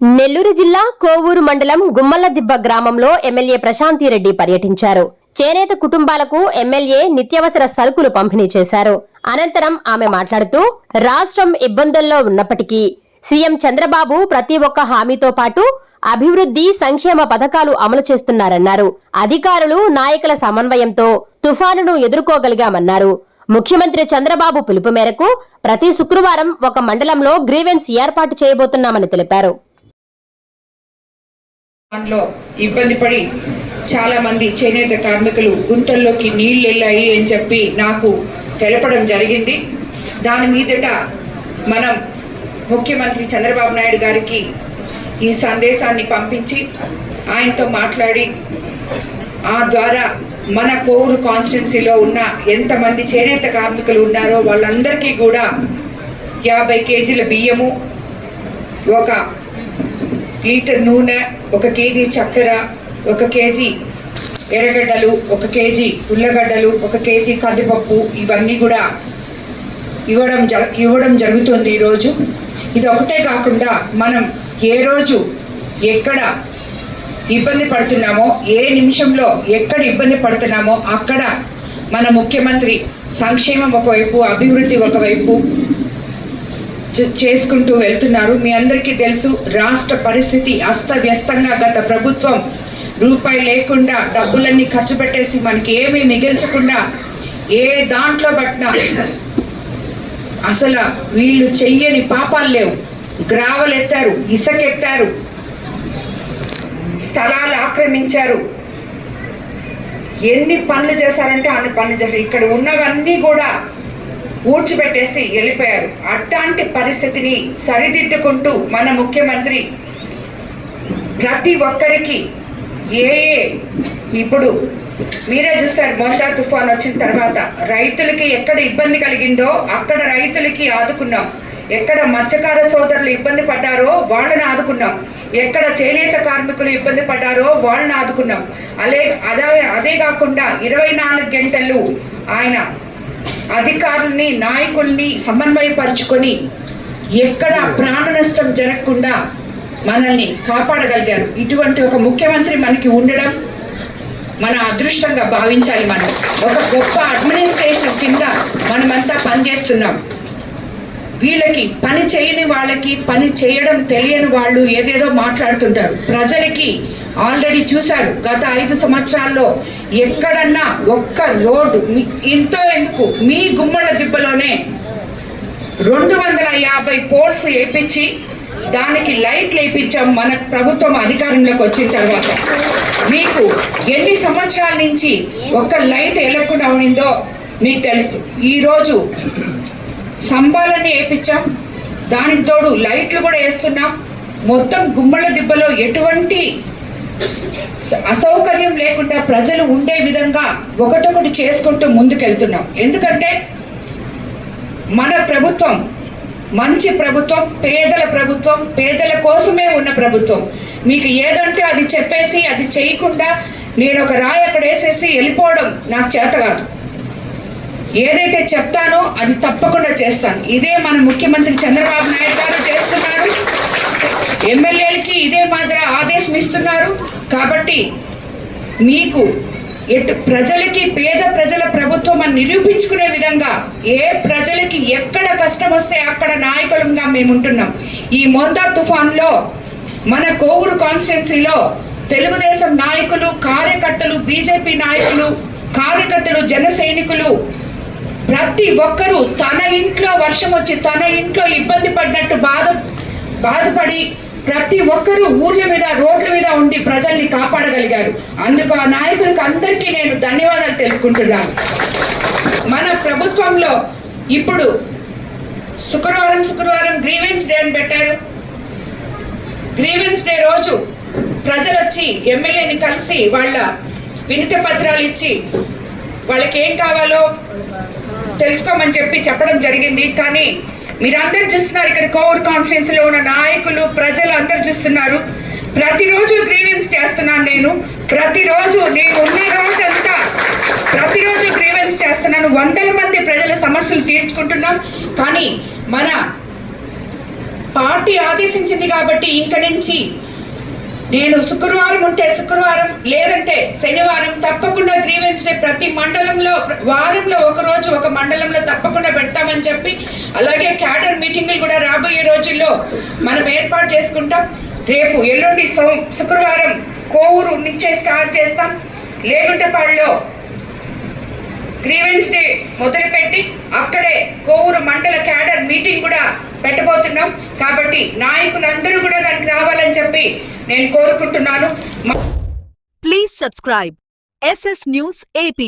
నెల్లూరు జిల్లా కోవూరు మండలం గుమ్మలదిబ్బ గ్రామంలో ఎమ్మెల్యే ప్రశాంతిరెడ్డి పర్యటించారు. చేనేత కుటుంబాలకు ఎమ్మెల్యే నిత్యావసర సరుకులు పంపిణీ చేశారు. అనంతరం ఆమె మాట్లాడుతూ రాష్ట్రం ఇబ్బందుల్లో ఉన్నప్పటికీ సీఎం చంద్రబాబు ప్రతి ఒక్క హామీతో పాటు అభివృద్ధి సంక్షేమ పథకాలు అమలు చేస్తున్నారన్నారు. అధికారులు నాయకుల సమన్వయంతో తుఫానును ఎదుర్కోగలిగామన్నారు. ముఖ్యమంత్రి చంద్రబాబు పిలుపు మేరకు ప్రతి శుక్రవారం ఒక మండలంలో గ్రీవెన్స్ ఏర్పాటు చేయబోతున్నామని తెలిపారు. ఇబ్బంది పడి చాలా మంది చేనేత కార్మికులు గుంతల్లోకి నీళ్లు వెళ్ళాయి అని చెప్పి నాకు తెలపడం జరిగింది. దాని మీదట మనం ముఖ్యమంత్రి చంద్రబాబు నాయుడు గారికి ఈ సందేశాన్ని పంపించి ఆయనతో మాట్లాడి ఆ ద్వారా మన కోవూరు కాన్స్టిట్యున్సీలో ఉన్న ఎంతమంది చేనేత కార్మికులు ఉన్నారో వాళ్ళందరికీ కూడా 50 కేజీల బియ్యము, 1 లీటర్ నూనె, 1 కేజీ చక్కెర, 1 కేజీ ఎర్రగడ్డలు, 1 కేజీ ఉల్లగడ్డలు, 1 కేజీ కందిపప్పు ఇవన్నీ కూడా ఇవ్వడం జరుగుతుంది ఈరోజు. ఇది ఒకటే కాకుండా మనం ఏ రోజు ఎక్కడ ఇబ్బంది పడుతున్నామో, ఏ నిమిషంలో ఎక్కడ ఇబ్బంది పడుతున్నామో అక్కడ మన ముఖ్యమంత్రి సంక్షేమం ఒకవైపు, అభివృద్ధి ఒకవైపు చేసుకుంటూ వెళ్తున్నారు. మీ అందరికీ తెలుసు, రాష్ట్ర పరిస్థితి అస్తవ్యస్తంగా, గత ప్రభుత్వం రూపాయి లేకుండా డబ్బులన్నీ ఖర్చు పెట్టేసి మనకి ఏమీ మిగిల్చకుండా ఏ దాంట్లో పట్టినా అసలు వీళ్ళు చెయ్యని పాపాలు లేవు. గ్రావెల్ ఎత్తారు, ఇసుక ఎత్తారు, స్థలాలు ఆక్రమించారు, ఎన్ని పనులు చేశారంటే అన్ని పనులు చేశారు. ఇక్కడ ఉన్నవన్నీ కూడా ఊడ్చిపెట్టేసి వెళ్ళిపోయారు. అట్లాంటి పరిస్థితిని సరిదిద్దుకుంటూ మన ముఖ్యమంత్రి ప్రతి ఒక్కరికి ఇప్పుడు మీరే చూసారు, మొదట తుఫాన్ వచ్చిన తర్వాత రైతులకి ఎక్కడ ఇబ్బంది కలిగిందో అక్కడ రైతులకి ఆదుకున్నాం. ఎక్కడ మత్స్యకార సోదరులు ఇబ్బంది పడ్డారో వాళ్ళని ఆదుకున్నాం. ఎక్కడ చేనేత కార్మికులు ఇబ్బంది పడ్డారో వాళ్ళని ఆదుకున్నాం. అదే కాకుండా 24 గంటలు ఆయన అధికారుల్ని, నాయకుల్ని సమన్వయపరుచుకొని ఎక్కడ ప్రాణ నష్టం జరగకుండా మనల్ని కాపాడగలిగారు. ఇటువంటి ఒక ముఖ్యమంత్రి మనకి ఉండడం మన అదృష్టంగా భావించాలి. మనం ఒక గొప్ప అడ్మినిస్ట్రేషన్ కింద మనమంతా పనిచేస్తున్నాం. వీళ్ళకి పని చేయని వాళ్ళకి పని చేయడం తెలియని వాళ్ళు ఏదేదో మాట్లాడుతుంటారు. ప్రజలకి ఆల్రెడీ చూశారు, గత 5 సంవత్సరాల్లో ఎక్కడన్నా ఒక్క రోడ్డు ఇంతో ఎందుకు మీ గుమ్మలదిబ్బలోనే 250 పోల్స్ వేయించి దానికి లైట్లు వేయించాం మన ప్రభుత్వం అధికారంలోకి వచ్చిన తర్వాత. మీకు ఎన్ని సంవత్సరాల నుంచి ఒక్క లైట్ వెలగకుండా ఉండిందో మీకు తెలుసు. ఈరోజు స్తంభాలన్నీ వేయించాం, దానికి తోడు లైట్లు కూడా వేస్తున్నాం. మొత్తం గుమ్మలదిబ్బలో ఎటువంటి అసౌకర్యం లేకుండా ప్రజలు ఉండే విధంగా ఒకటొకటి చేసుకుంటూ ముందుకెళ్తున్నాం. ఎందుకంటే మన ప్రభుత్వం మంచి ప్రభుత్వం, పేదల ప్రభుత్వం, పేదల కోసమే ఉన్న ప్రభుత్వం. మీకు ఏదంటే అది చెప్పేసి అది చేయకుండా నేను ఒక రాయి అక్కడ వేసేసి వెళ్ళిపోవడం నాకు చేత కాదు. ఏదైతే చెప్తానో అది తప్పకుండా చేస్తాను. ఇదే మన ముఖ్యమంత్రి చంద్రబాబు నాయుడు గారు చేస్తున్నారు. ఎమ్మెల్యేలకి ఇదే మాదిరి ఆదేశం ఇస్తున్నారు. కాబట్టి మీకు ప్రజలకి, పేద ప్రజల ప్రభుత్వం అని నిరూపించుకునే విధంగా ఏ ప్రజలకి ఎక్కడ కష్టం వస్తే అక్కడ నాయకులంగా మేము ఉంటున్నాం. ఈ మొందా తుఫాన్లో మన కోవూరు కాన్స్టిట్యున్సీలో తెలుగుదేశం నాయకులు, కార్యకర్తలు, బీజేపీ నాయకులు, కార్యకర్తలు, జన సైనికులు ప్రతి ఒక్కరూ తన ఇంట్లో వర్షం వచ్చి తన ఇంట్లో ఇబ్బంది పడినట్టు బాధపడి ప్రతి ఒక్కరూ ఊర్ల మీద, రోడ్ల మీద ఉండి ప్రజల్ని కాపాడగలిగారు. అందుకు ఆ నాయకులకు అందరికీ నేను ధన్యవాదాలు తెలుపుకుంటున్నాను. మన ప్రభుత్వంలో ఇప్పుడు శుక్రవారం గ్రీవెన్స్ డే అని పెట్టారు. గ్రీవెన్స్ డే రోజు ప్రజలు వచ్చి ఎమ్మెల్యేని కలిసి వాళ్ళ వినతి పత్రాలు ఇచ్చి వాళ్ళకి ఏం కావాలో తెలుసుకోమని చెప్పడం జరిగింది. కానీ మీరందరూ చూస్తున్నారు, ఇక్కడ కోవూరు కాన్స్టిట్యున్సీలో ఉన్న నాయకులు, ప్రజలు అందరూ చూస్తున్నారు. ప్రతిరోజు గ్రీవెన్స్ చేస్తున్నాను నేను. ప్రతిరోజు నేను ఉన్న రోజంతా ప్రతిరోజు గ్రీవెన్స్ చేస్తున్నాను. 100 మంది ప్రజల సమస్యలు తీర్చుకుంటున్నాం. కానీ మన పార్టీ ఆదేశించింది కాబట్టి ఇంక నుంచి నేను శుక్రవారం ఉంటే శుక్రవారం లేదంటే శనివారం తప్పకుండా గ్రీవెన్స్ డే ప్రతి మండలంలో వారంలో ఒక రోజు ఒక మండలంలో తప్పకుండా పెడతామని చెప్పి, అలాగే క్యాడర్ మీటింగులు కూడా రాబోయే రోజుల్లో మనం ఏర్పాటు చేసుకుంటాం. రేపు ఎల్లుండి శుక్రవారం కోవూరు నుంచే స్టార్ట్ చేస్తాం. లేగుంటపాడులో గ్రీవెన్స్ డే మొదలుపెట్టి అక్కడే కోవూరు మండల క్యాడర్ మీటింగ్ కూడా పెట్టబోతున్నాం. కాబట్టి నాయకులందరూ కూడా దానికి రావాలని చెప్పి నేను కోరుకుంటున్నాను. Please subscribe SS News AP.